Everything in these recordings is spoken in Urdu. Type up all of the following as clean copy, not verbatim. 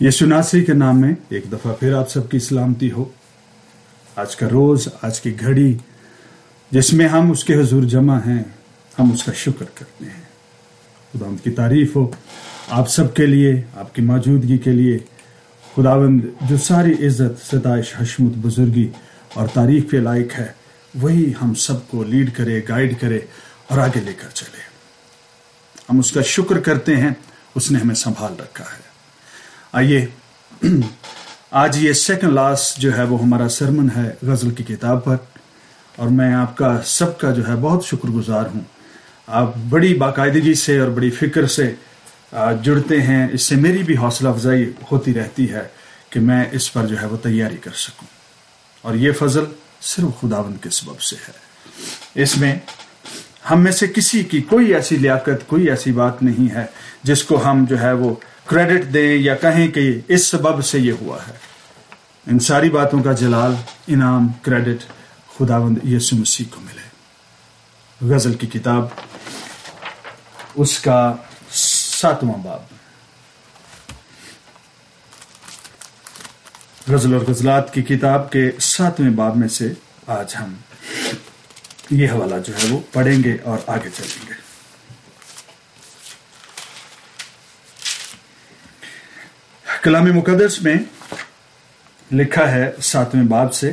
یسوع ناصری کے نام میں ایک دفعہ پھر آپ سب کی سلامتی ہو۔ آج کا روز، آج کی گھڑی جس میں ہم اس کے حضور جمع ہیں، ہم اس کا شکر کرتے ہیں۔ خداوند کی تعریف ہو آپ سب کے لیے، آپ کی موجودگی کے لیے۔ خداوند جو ساری عزت، ستائش، حشمت، بزرگی اور تعریف کے لائق ہے، وہی ہم سب کو لیڈ کرے، گائیڈ کرے اور آگے لے کر چلے۔ ہم اس کا شکر کرتے ہیں، اس نے ہمیں سنبھال رکھا ہے۔ آئیے آج یہ سیکنڈ لاسٹ جو ہے وہ ہمارا سرمن ہے غزل کی کتاب پر، اور میں آپ کا سب کا جو ہے بہت شکر گزار ہوں۔ آپ بڑی باقاعدگی سے اور بڑی فکر سے جڑتے ہیں، اس سے میری بھی حوصلہ افزائی ہوتی رہتی ہے کہ میں اس پر جو ہے وہ تیاری کر سکوں، اور یہ فضل صرف خداوند کے سبب سے ہے۔ اس میں ہم میں سے کسی کی کوئی ایسی لیاقت، کوئی ایسی بات نہیں ہے جس کو ہم جو ہے وہ کریڈٹ دیں یا کہیں کہ اس سبب سے یہ ہوا ہے۔ ان ساری باتوں کا جلال، انعام، کریڈٹ خداوند یسوع مسیح کو ملے۔ غزل کی کتاب اس کا 7واں باب، غزل اور غزلات کی کتاب کے 7ویں باب میں سے آج ہم یہ حوالہ جو ہے وہ پڑھیں گے اور آگے چلیں گے۔ کلام مقدس میں لکھا ہے 7ویں باب سے،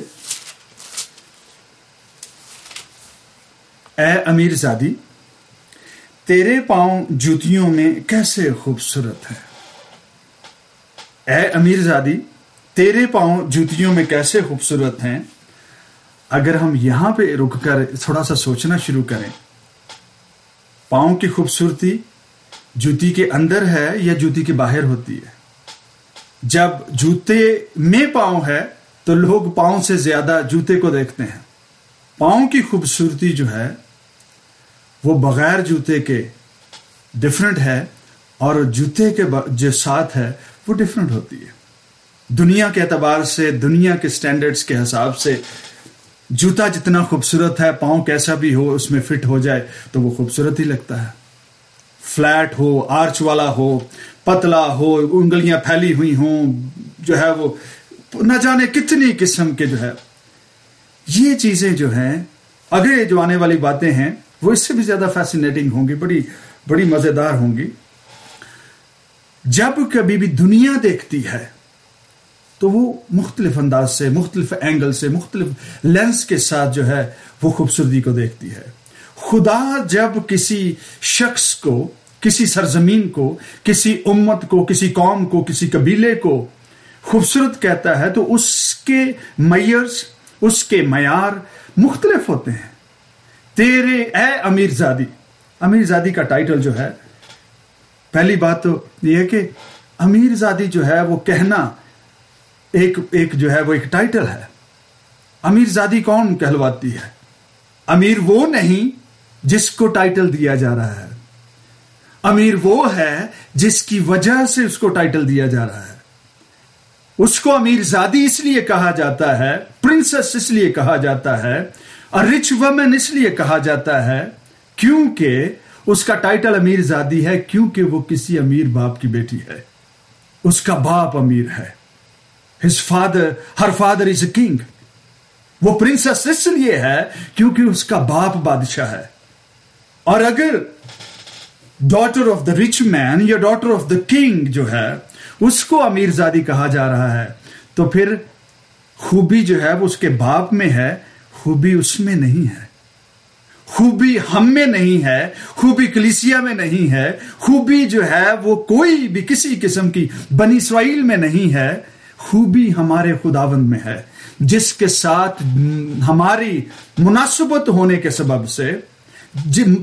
اے امیر زادی تیرے پاؤں جوتیوں میں کیسے خوبصورت ہے۔ اے امیر زادی تیرے پاؤں جوتیوں میں کیسے خوبصورت ہیں۔ اگر ہم یہاں پہ رک کر تھوڑا سا سوچنا شروع کریں، پاؤں کی خوبصورتی جوتی کے اندر ہے یا جوتی کے باہر ہوتی ہے؟ جب جوتے میں پاؤں ہے تو لوگ پاؤں سے زیادہ جوتے کو دیکھتے ہیں۔ پاؤں کی خوبصورتی جو ہے وہ بغیر جوتے کے ڈیفرنٹ ہے، اور جوتے کے جو ساتھ ہے وہ ڈیفرنٹ ہوتی ہے۔ دنیا کے اعتبار سے، دنیا کے سٹینڈرڈز کے حساب سے جوتا جتنا خوبصورت ہے، پاؤں کیسا بھی ہو اس میں فٹ ہو جائے تو وہ خوبصورت ہی لگتا ہے۔ فلیٹ ہو، آرچ والا ہو، پتلا ہو، انگلیاں پھیلی ہوئی ہوں، جو ہے وہ نہ جانے کتنی قسم کے جو ہے یہ چیزیں جو ہیں، آگے جو آنے والی باتیں ہیں وہ اس سے بھی زیادہ فیسینیٹنگ ہوں گی، بڑی مزیدار ہوں گی۔ جب کبھی بھی دنیا دیکھتی ہے تو وہ مختلف انداز سے، مختلف اینگل سے، مختلف لینس کے ساتھ جو ہے وہ خوبصورتی کو دیکھتی ہے۔ خدا جب کسی شخص کو، کسی سرزمین کو، کسی امت کو، کسی قوم کو، کسی قبیلے کو خوبصورت کہتا ہے تو اس کے میئرز، اس کے معیار مختلف ہوتے ہیں۔ تیرے اے امیر زادی، امیر زادی کا ٹائٹل جو ہے، پہلی بات تو یہ ہے کہ امیر زادی جو ہے وہ کہنا ایک جو ہے وہ ایک ٹائٹل ہے۔ امیر زادی کون کہلواتی ہے؟ امیر وہ نہیں جس کو ٹائٹل دیا جا رہا ہے، امیر وہ ہے جس کی وجہ سے اس کو ٹائٹل دیا جا رہا ہے۔ اس کو امیر زادی اس لیے کہا جاتا ہے، پرنسس اس لیے کہا جاتا ہے، اور رچ وومن اس لیے کہا جاتا ہے کیونکہ اس کا ٹائٹل امیر زادی ہے، کیونکہ وہ کسی امیر باپ کی بیٹی ہے۔ اس کا باپ امیر ہے۔ her father is a king۔ وہ پرنسس اس لیے ہے کیونکہ اس کا باپ بادشاہ ہے۔ اور اگر ڈاٹر آف دا رچ مین یا ڈاٹر آف دا کنگ جو ہے اس کو امیر زادی کہا جا رہا ہے، تو پھر خوبی جو ہے وہ اس کے باپ میں ہے، خوبی اس میں نہیں ہے، خوبی ہم میں نہیں ہے، خوبی کلیسیا میں نہیں ہے، خوبی جو ہے وہ کوئی بھی کسی قسم کی بنی اسرائیل میں نہیں ہے، خوبی ہمارے خداوند میں ہے، جس کے ساتھ ہماری مناسبت ہونے کے سبب سے،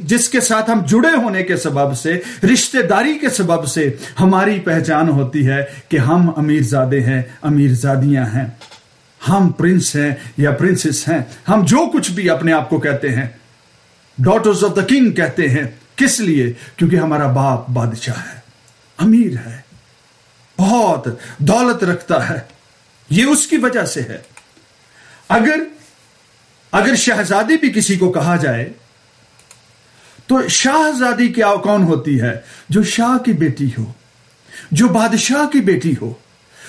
جس کے ساتھ ہم جڑے ہونے کے سبب سے، رشتہ داری کے سبب سے ہماری پہچان ہوتی ہے کہ ہم امیر زادے ہیں، امیر زادیاں ہیں، ہم پرنس ہیں یا پرنسس ہیں، ہم جو کچھ بھی اپنے آپ کو کہتے ہیں، ڈاٹرز آف دا کنگ کہتے ہیں۔ کس لیے؟ کیونکہ ہمارا باپ بادشاہ ہے، امیر ہے، بہت دولت رکھتا ہے، یہ اس کی وجہ سے ہے۔ اگر شہزادی بھی کسی کو کہا جائے تو شاہزادی کیا کون ہوتی ہے؟ جو شاہ کی بیٹی ہو، جو بادشاہ کی بیٹی ہو،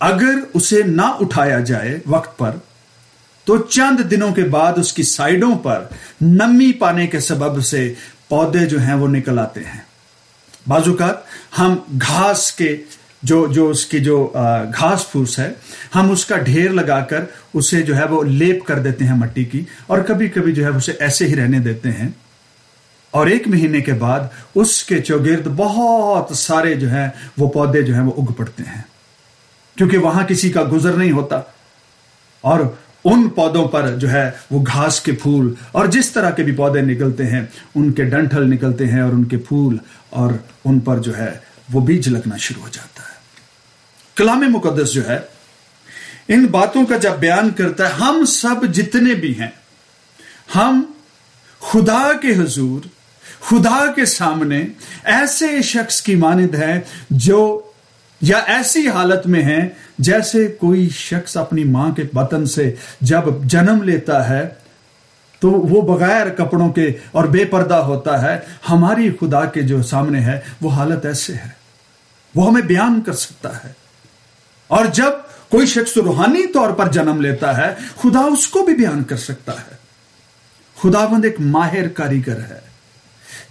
اگر اسے نہ اٹھایا جائے وقت پر تو چند دنوں کے بعد اس کی سائیڈوں پر نمی پانے کے سبب سے پودے جو ہیں وہ نکل آتے ہیں. بعض اوقات ہم گھاس کے جو اس کی جو گھاس پھوس ہے ہم اس کا ڈھیر لگا کر اسے جو ہے وہ لیپ کر دیتے ہیں مٹی کی، اور کبھی کبھی جو ہے اسے ایسے ہی رہنے دیتے ہیں، اور 1 مہینے کے بعد اس کے چوگرد بہت سارے جو ہیں وہ پودے جو ہیں وہ اگ پڑتے ہیں، کیونکہ وہاں کسی کا گزر نہیں ہوتا، اور ان پودوں پر جو ہے وہ گھاس کے پھول اور جس طرح کے بھی پودے نکلتے ہیں ان کے ڈنٹل نکلتے ہیں اور ان کے پھول، اور ان پر جو ہے وہ بیج لگنا شروع ہو جاتا ہے. کلام مقدس جو ہے ان باتوں کا جب بیان کرتا ہے، ہم سب جتنے بھی ہیں ہم خدا کے حضور، خدا کے سامنے ایسے شخص کی مانند ہیں جو یا ایسی حالت میں ہیں جیسے کوئی شخص اپنی ماں کے بطن سے جب جنم لیتا ہے تو وہ بغیر کپڑوں کے اور بے پردہ ہوتا ہے. ہماری خدا کے جو سامنے ہے وہ حالت ایسے ہے، وہ ہمیں بیان کر سکتا ہے. اور جب کوئی شخص روحانی طور پر جنم لیتا ہے خدا اس کو بھی بیان کر سکتا ہے. خداوند ایک ماہر کاریگر ہے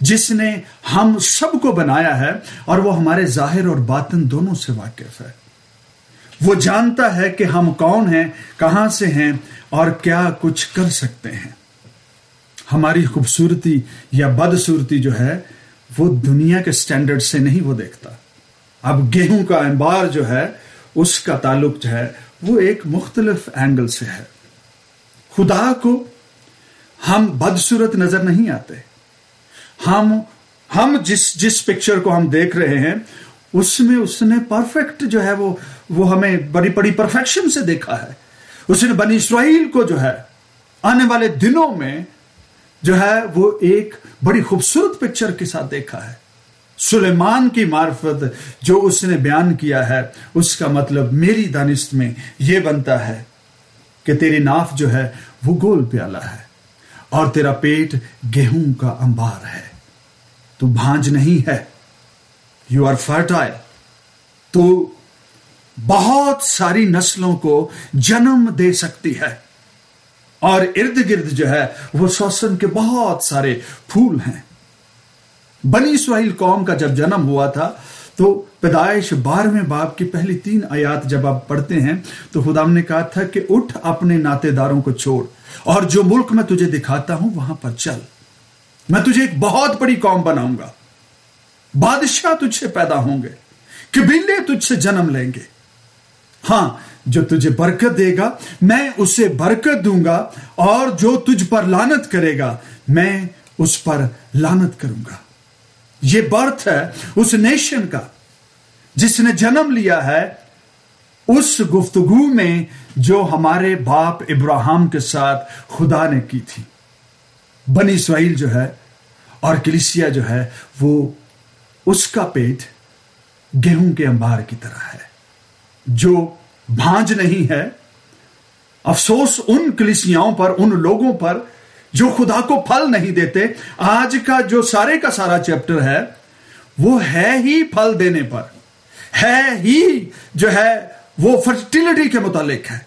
جس نے ہم سب کو بنایا ہے، اور وہ ہمارے ظاہر اور باطن دونوں سے واقف ہے. وہ جانتا ہے کہ ہم کون ہیں، کہاں سے ہیں اور کیا کچھ کر سکتے ہیں. ہماری خوبصورتی یا بدصورتی جو ہے وہ دنیا کے سٹینڈرڈ سے نہیں وہ دیکھتا. اب گیہوں کا انبار جو ہے اس کا تعلق جو ہے وہ ایک مختلف اینگل سے ہے. خدا کو ہم بدصورت نظر نہیں آتے. ہم جس پکچر کو ہم دیکھ رہے ہیں اس میں اس نے پرفیکٹ جو ہے وہ ہمیں بڑی بڑی پرفیکشن سے دیکھا ہے. اس نے بنی اسرائیل کو جو ہے آنے والے دنوں میں جو ہے وہ ایک بڑی خوبصورت پکچر کے ساتھ دیکھا ہے. سلیمان کی معرفت جو اس نے بیان کیا ہے اس کا مطلب میری دانست میں یہ بنتا ہے کہ تیری ناف جو ہے وہ گول پیالہ ہے اور تیرا پیٹ گیہوں کا انبار ہے. تو بھانج نہیں ہے، یو آر فرٹائل. تو بہت ساری نسلوں کو جنم دے سکتی ہے، اور ارد گرد جو ہے وہ سوسن کے بہت سارے پھول ہیں. بنی اسرائیل قوم کا جب جنم ہوا تھا تو پیدائش 12ویں باب کی پہلی 3 آیات جب آپ پڑھتے ہیں تو خدا نے کہا تھا کہ اٹھ اپنے ناطے داروں کو چھوڑ اور جو ملک میں تجھے دکھاتا ہوں وہاں پر چل. میں تجھے ایک بہت بڑی قوم بناؤں گا، بادشاہ تجھ سے پیدا ہوں گے، قبیلے تجھ سے جنم لیں گے. ہاں، جو تجھے برکت دے گا میں اسے برکت دوں گا، اور جو تجھ پر لعنت کرے گا میں اس پر لعنت کروں گا. یہ برتھ ہے اس نیشن کا جس نے جنم لیا ہے اس گفتگو میں جو ہمارے باپ ابراہیم کے ساتھ خدا نے کی تھی. بنی اسرائیل جو ہے اور کلیسیا جو ہے وہ اس کا پیٹ گیہوں کے انبار کی طرح ہے جو بھانج نہیں ہے. افسوس ان کلیسیاؤں پر، ان لوگوں پر جو خدا کو پھل نہیں دیتے. آج کا جو سارے کا سارا چیپٹر ہے وہ ہے ہی پھل دینے پر، ہے ہی جو ہے وہ فرٹیلٹی کے متعلق ہے.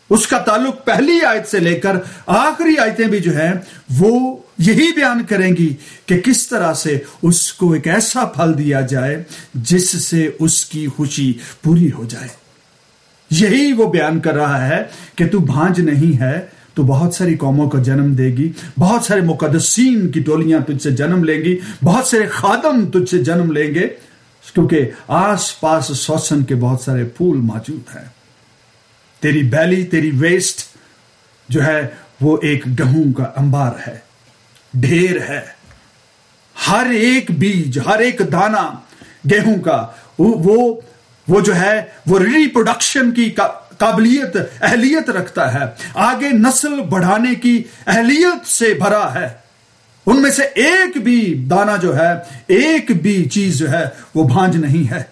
اس کا تعلق پہلی آیت سے لے کر آخری آیتیں بھی جو ہیں وہ یہی بیان کریں گی کہ کس طرح سے اس کو ایک ایسا پھل دیا جائے جس سے اس کی خوشی پوری ہو جائے. یہی وہ بیان کر رہا ہے کہ تو بھانج نہیں ہے، تو بہت ساری قوموں کو جنم دے گی، بہت سارے مقدسین کی ٹولیاں تجھ سے جنم لیں گی، بہت سارے خادم تجھ سے جنم لیں گے، کیونکہ آس پاس سوسن کے بہت سارے پھول موجود ہیں. تیری بیلی، تیری ویسٹ جو ہے وہ ایک گہوں کا انبار ہے، ڈھیر ہے. ہر ایک بیج، ہر ایک دانہ گیہوں کا وہ جو ہے وہ ریپروڈکشن کی قابلیت، اہلیت رکھتا ہے، آگے نسل بڑھانے کی اہلیت سے بھرا ہے. ان میں سے ایک بھی دانہ جو ہے، ایک بھی چیز جو ہے وہ بھانج نہیں ہے.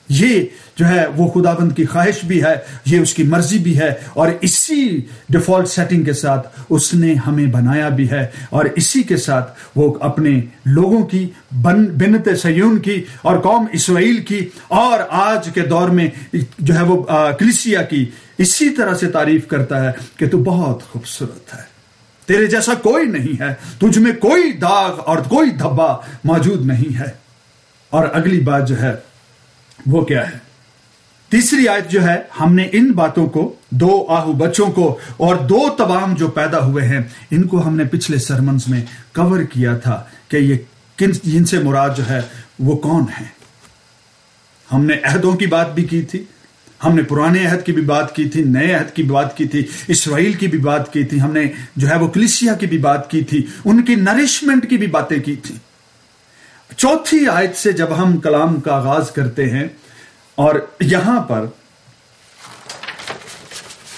یہ جو ہے وہ خداوند کی خواہش بھی ہے، یہ اس کی مرضی بھی ہے، اور اسی ڈیفالٹ سیٹنگ کے ساتھ اس نے ہمیں بنایا بھی ہے، اور اسی کے ساتھ وہ اپنے لوگوں کی بنت صیون کی اور قوم اسرائیل کی اور آج کے دور میں جو ہے وہ کلیسیا کی اسی طرح سے تعریف کرتا ہے کہ تو بہت خوبصورت ہے، تیرے جیسا کوئی نہیں ہے، تجھ میں کوئی داغ اور کوئی دھبا موجود نہیں ہے۔ اور اگلی بات جو ہے وہ کیا ہے؟ تیسری آیت جو ہے، ہم نے ان باتوں کو، 2 آہو بچوں کو اور 2 تمام جو پیدا ہوئے ہیں، ان کو ہم نے پچھلے سرمنز میں کور کیا تھا کہ یہ جن سے مراد جو ہے وہ کون ہیں۔ ہم نے عہدوں کی بات بھی کی تھی، ہم نے پرانے عہد کی بھی بات کی تھی، نئے عہد کی بھی بات کی تھی، اسرائیل کی بھی بات کی تھی، ہم نے جو ہے وہ کلیسیا کی بھی بات کی تھی، ان کی نرشمنٹ کی بھی باتیں کی تھی۔ چوتھی آیت سے جب ہم کلام کا آغاز کرتے ہیں، اور یہاں پر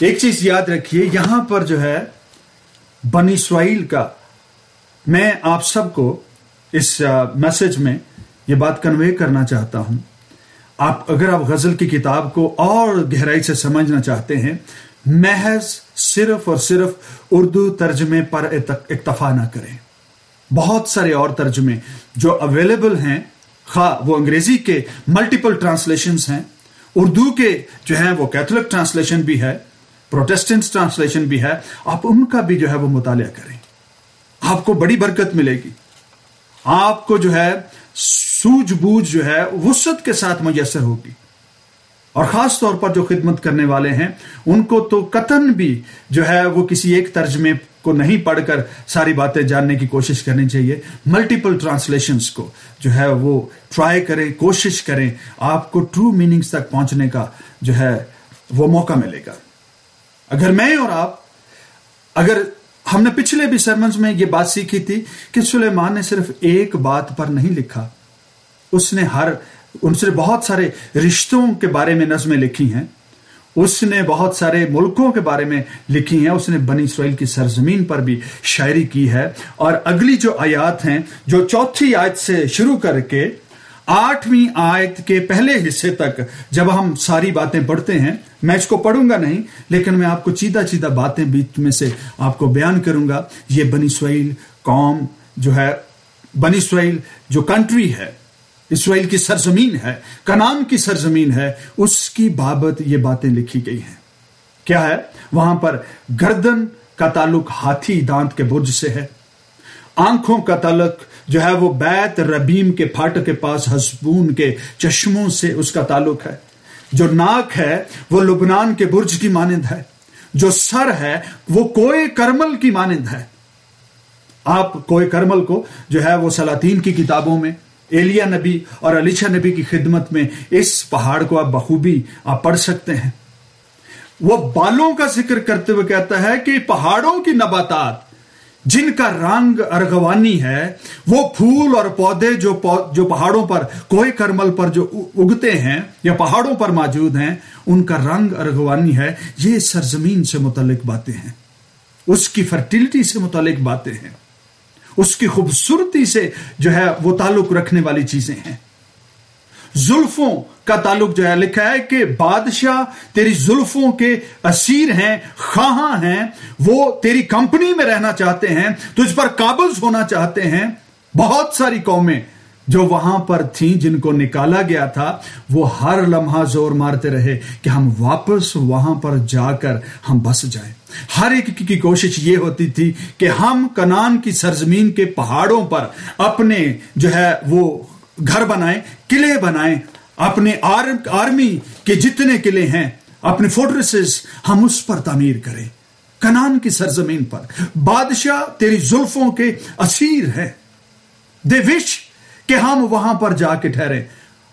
ایک چیز یاد رکھیے، یہاں پر جو ہے بنی اسرائیل کا، میں آپ سب کو اس میسج میں یہ بات کنوے کرنا چاہتا ہوں۔ اگر آپ غزل کی کتاب کو اور گہرائی سے سمجھنا چاہتے ہیں، محض صرف اور صرف اردو ترجمے پر اکتفا نہ کریں۔ بہت سارے اور ترجمے جو اویلیبل ہیں، خواہ وہ انگریزی کے ملٹیپل ٹرانسلیشنز ہیں، اردو کے جو ہیں وہ کیتھولک ٹرانسلیشن بھی ہے، پروٹیسٹنٹ ٹرانسلیشن بھی ہے، آپ ان کا بھی جو ہے وہ مطالعہ کریں، آپ کو بڑی برکت ملے گی، آپ کو جو ہے سوجھ بوجھ جو ہے وسعت کے ساتھ میسر ہوگی۔ اور خاص طور پر جو خدمت کرنے والے ہیں، ان کو تو قطعاً بھی جو ہے وہ کسی ایک ترجمے کو نہیں پڑھ کر ساری باتیں جاننے کی کوشش کرنی چاہیے، ملٹیپل ٹرانسلیشنز کو جو ہے وہ ٹرائی کریں، کوشش کریں، آپ کو ٹرو میننگز تک پہنچنے کا جو ہے وہ موقع ملے گا۔ اگر میں اور آپ، اگر ہم نے پچھلے بھی سرمنز میں یہ بات سیکھی تھی کہ سلیمان نے صرف ایک بات پر نہیں لکھا، اس نے ان سے بہت سارے رشتوں کے بارے میں نظمیں لکھی ہیں، اس نے بہت سارے ملکوں کے بارے میں لکھی ہیں، اس نے بنی اسرائیل کی سرزمین پر بھی شاعری کی ہے۔ اور اگلی جو آیات ہیں، جو 4 آیت سے شروع کر کے 8ویں آیت کے پہلے حصے تک جب ہم ساری باتیں پڑھتے ہیں، میں اس کو پڑھوں گا نہیں، لیکن میں آپ کو چیدہ باتیں بیچ میں سے آپ کو بیان کروں گا۔ یہ بنی اسرائیل قوم جو ہے، بنی اسرائیل جو کنٹری ہے، اسرائیل کی سرزمین ہے، کنعان کی سرزمین ہے، اس کی بابت یہ باتیں لکھی گئی ہیں۔ کیا ہے وہاں پر؟ گردن کا تعلق ہاتھی دانت کے برج سے ہے، آنکھوں کا تعلق جو ہے وہ بیت ربیم کے پھاٹک کے پاس حسبون کے چشموں سے اس کا تعلق ہے، جو ناک ہے وہ لبنان کے برج کی مانند ہے، جو سر ہے وہ کوئے کرمل کی مانند ہے۔ آپ کوئے کرمل کو جو ہے وہ سلاطین کی کتابوں میں، ایلیا نبی اور الیشا نبی کی خدمت میں اس پہاڑ کو آپ بخوبی آپ پڑھ سکتے ہیں۔ وہ بالوں کا ذکر کرتے ہوئے کہتا ہے کہ پہاڑوں کی نباتات جن کا رنگ ارغوانی ہے، وہ پھول اور پودے جو پہاڑوں پر، کوہ کرمل پر جو اگتے ہیں یا پہاڑوں پر موجود ہیں، ان کا رنگ ارغوانی ہے۔ یہ سرزمین سے متعلق باتیں ہیں، اس کی فرٹیلٹی سے متعلق باتیں ہیں، اس کی خوبصورتی سے جو ہے وہ تعلق رکھنے والی چیزیں ہیں۔ زلفوں کا تعلق جو ہے لکھا ہے کہ بادشاہ تیری زلفوں کے اسیر ہیں، خواہاں ہیں، وہ تیری کمپنی میں رہنا چاہتے ہیں، تجھ پر قابض ہونا چاہتے ہیں۔ بہت ساری قومیں جو وہاں پر تھیں، جن کو نکالا گیا تھا، وہ ہر لمحہ زور مارتے رہے کہ ہم واپس وہاں پر جا کر ہم بس جائیں۔ ہر ایک کی کوشش یہ ہوتی تھی کہ ہم کنعان کی سرزمین کے پہاڑوں پر اپنے جو ہے وہ گھر بنائیں، قلعے بنائیں، اپنے آرمی کے جتنے قلعے ہیں، اپنے فورٹریسز، ہم اس پر تعمیر کریں۔ کنعان کی سرزمین پر بادشاہ تیری زلفوں کے اسیر ہیں۔ دے وش کہ ہم وہاں پر جا کے ٹھہریں۔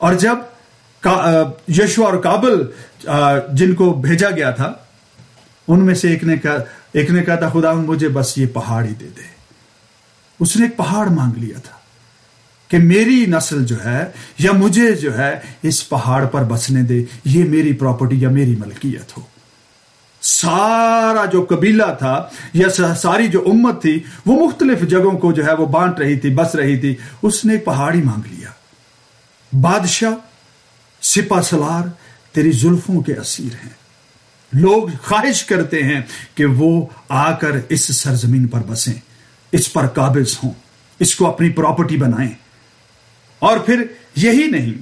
اور جب یشوع اور کابل جن کو بھیجا گیا تھا، ان میں سے ایک نے کہا تھا، خدا مجھے بس یہ پہاڑ ہی دے دے۔ اس نے ایک پہاڑ مانگ لیا تھا کہ میری نسل جو ہے یا مجھے جو ہے اس پہاڑ پر بسنے دے، یہ میری پراپرٹی یا میری ملکیت ہو۔ سارا جو قبیلہ تھا یا ساری جو امت تھی، وہ مختلف جگہوں کو جو ہے وہ بانٹ رہی تھی، بس رہی تھی۔ اس نے ایک پہاڑ ہی مانگ لیا۔ بادشاہ سپہ سالار تیری زلفوں کے اسیر ہیں. لوگ خواہش کرتے ہیں کہ وہ آ کر اس سرزمین پر بسیں، اس پر قابض ہوں، اس کو اپنی پراپرٹی بنائیں. اور پھر یہی نہیں،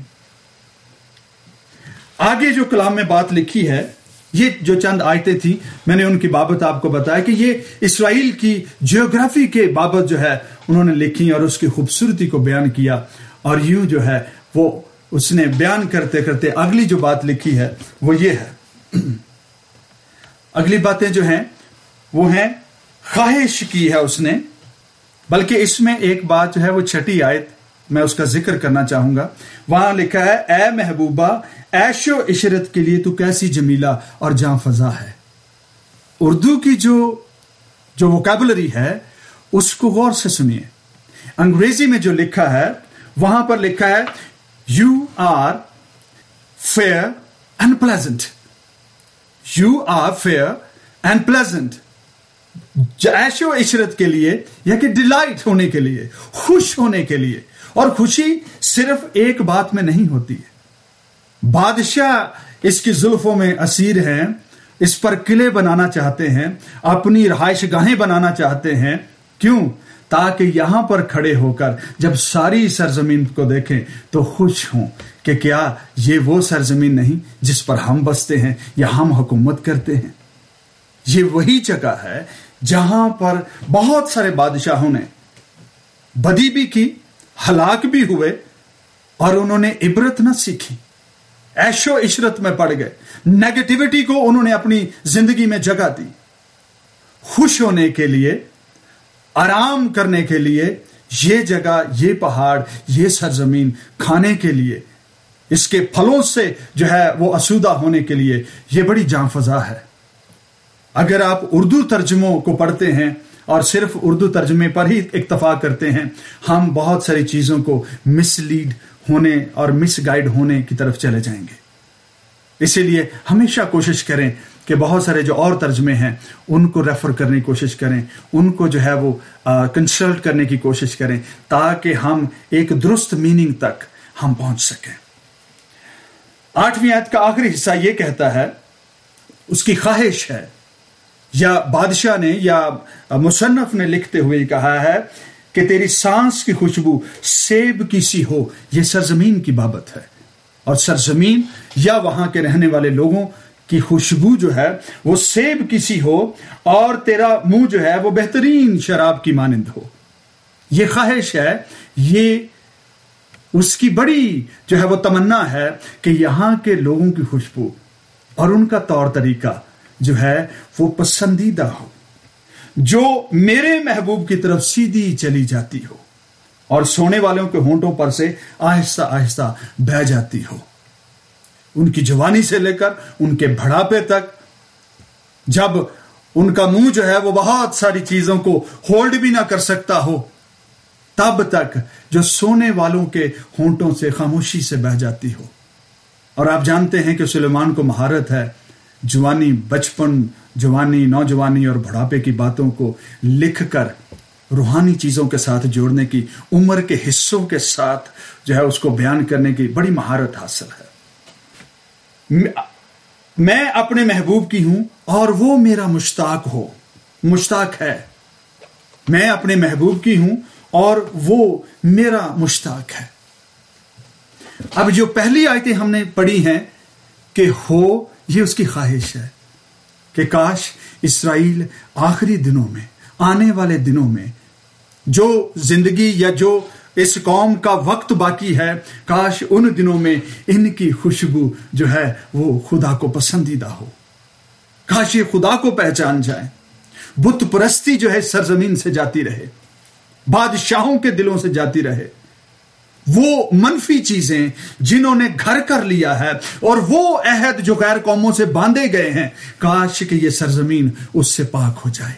آگے جو کلام میں بات لکھی ہے، یہ جو چند آیتیں تھیں میں نے ان کی بابت آپ کو بتایا کہ یہ اسرائیل کی جیوگرافی کے بابت جو ہے انہوں نے لکھی اور اس کی خوبصورتی کو بیان کیا. اور یوں جو ہے وہ اس نے بیان کرتے کرتے اگلی جو بات لکھی ہے وہ یہ ہے. اگلی باتیں جو ہیں وہ ہیں خواہش کی ہے اس نے، بلکہ اس میں ایک بات جو ہے وہ 6 آیت میں اس کا ذکر کرنا چاہوں گا. وہاں لکھا ہے، اے محبوبہ عیش و عشرت کے لیے تو کیسی جمیلہ اور جاں فضا ہے. اردو کی جو ووکیبلری ہے اس کو غور سے سنیے. انگریزی میں جو لکھا ہے وہاں پر لکھا ہے you are fair and pleasant. You are fair and pleasant, عیش و عشرت کے لیے یا کہ ڈیلائٹ ہونے کے لیے، خوش ہونے کے لیے. اور خوشی صرف ایک بات میں نہیں ہوتی ہے. بادشاہ اس کی زلفوں میں اسیر ہیں، اس پر قلعے بنانا چاہتے ہیں، اپنی رہائش گاہیں بنانا چاہتے ہیں. کیوں؟ تاکہ یہاں پر کھڑے ہو کر جب ساری سرزمین کو دیکھیں تو خوش ہوں کہ کیا یہ وہ سرزمین نہیں جس پر ہم بستے ہیں یا ہم حکومت کرتے ہیں. یہ وہی جگہ ہے جہاں پر بہت سارے بادشاہوں نے بدی بھی کی، ہلاک بھی ہوئے، اور انہوں نے عبرت نہ سیکھی، عیش و عشرت میں پڑ گئے، نیگیٹیوٹی کو انہوں نے اپنی زندگی میں جگہ دی. خوش ہونے کے لیے، آرام کرنے کے لیے یہ جگہ، یہ پہاڑ، یہ سرزمین کھانے کے لیے، اس کے پھلوں سے جو ہے وہ آسودہ ہونے کے لیے یہ بڑی جاں فضا ہے. اگر آپ اردو ترجموں کو پڑھتے ہیں اور صرف اردو ترجمے پر ہی اکتفا کرتے ہیں، ہم بہت ساری چیزوں کو مس لیڈ ہونے اور مس گائیڈ ہونے کی طرف چلے جائیں گے. اسی لیے ہمیشہ کوشش کریں کہ بہت سارے جو اور ترجمے ہیں ان کو ریفر کرنے کی کوشش کریں، ان کو جو ہے وہ کنسلٹ کرنے کی کوشش کریں تاکہ ہم ایک درست میننگ تک ہم پہنچ سکیں. 8ویں آیت کا آخری حصہ یہ کہتا ہے، اس کی خواہش ہے، یا بادشاہ نے یا مصنف نے لکھتے ہوئے کہا ہے کہ تیری سانس کی خوشبو سیب کی سی ہو. یہ سرزمین کی بابت ہے، اور سرزمین یا وہاں کے رہنے والے لوگوں کی خوشبو جو ہے وہ سیب کی سی ہو، اور تیرا منہ جو ہے وہ بہترین شراب کی مانند ہو. یہ خواہش ہے، یہ اس کی بڑی جو ہے وہ تمنا ہے کہ یہاں کے لوگوں کی خوشبو اور ان کا طور طریقہ جو ہے وہ پسندیدہ ہو، جو میرے محبوب کی طرف سیدھی چلی جاتی ہو اور سونے والوں کے ہونٹوں پر سے آہستہ آہستہ بہہ جاتی ہو. ان کی جوانی سے لے کر ان کے بڑھاپے تک، جب ان کا منہ جو ہے وہ بہت ساری چیزوں کو ہولڈ بھی نہ کر سکتا ہو، تب تک جو سونے والوں کے ہونٹوں سے خاموشی سے بہہ جاتی ہو. اور آپ جانتے ہیں کہ سلیمان کو مہارت ہے جوانی، بچپن، جوانی، نوجوانی اور بڑھاپے کی باتوں کو لکھ کر روحانی چیزوں کے ساتھ جوڑنے کی، عمر کے حصوں کے ساتھ جو ہے اس کو بیان کرنے کی بڑی مہارت حاصل ہے. میں اپنے محبوب کی ہوں اور وہ میرا مشتاق ہے. میں اپنے محبوب کی ہوں اور وہ میرا مشتاق ہے. اب جو پہلی آیتیں ہم نے پڑھی ہیں کہ ہو، یہ اس کی خواہش ہے کہ کاش اسرائیل آخری دنوں میں، آنے والے دنوں میں جو زندگی یا جو اس قوم کا وقت باقی ہے، کاش ان دنوں میں ان کی خوشبو جو ہے وہ خدا کو پسندیدہ ہو. کاش یہ خدا کو پہچان جائیں. بت پرستی جو ہے سرزمین سے جاتی رہے، بادشاہوں کے دلوں سے جاتی رہے. وہ منفی چیزیں جنہوں نے گھر کر لیا ہے اور وہ عہد جو غیر قوموں سے باندھے گئے ہیں، کاش کہ یہ سرزمین اس سے پاک ہو جائے.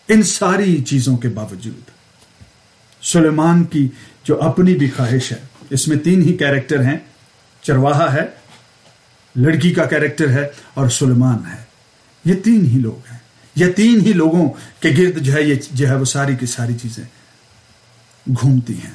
ان ساری چیزوں کے باوجود سلیمان کی جو اپنی بھی خواہش ہے، اس میں 3 ہی کیریکٹر ہیں، چرواہا ہے، لڑکی کا کیریکٹر ہے اور سلیمان ہے. یہ 3 ہی لوگ ہیں، یہ 3 ہی لوگوں کے گرد جو ہے یہ جو ہے وہ ساری کی ساری چیزیں گھومتی ہیں.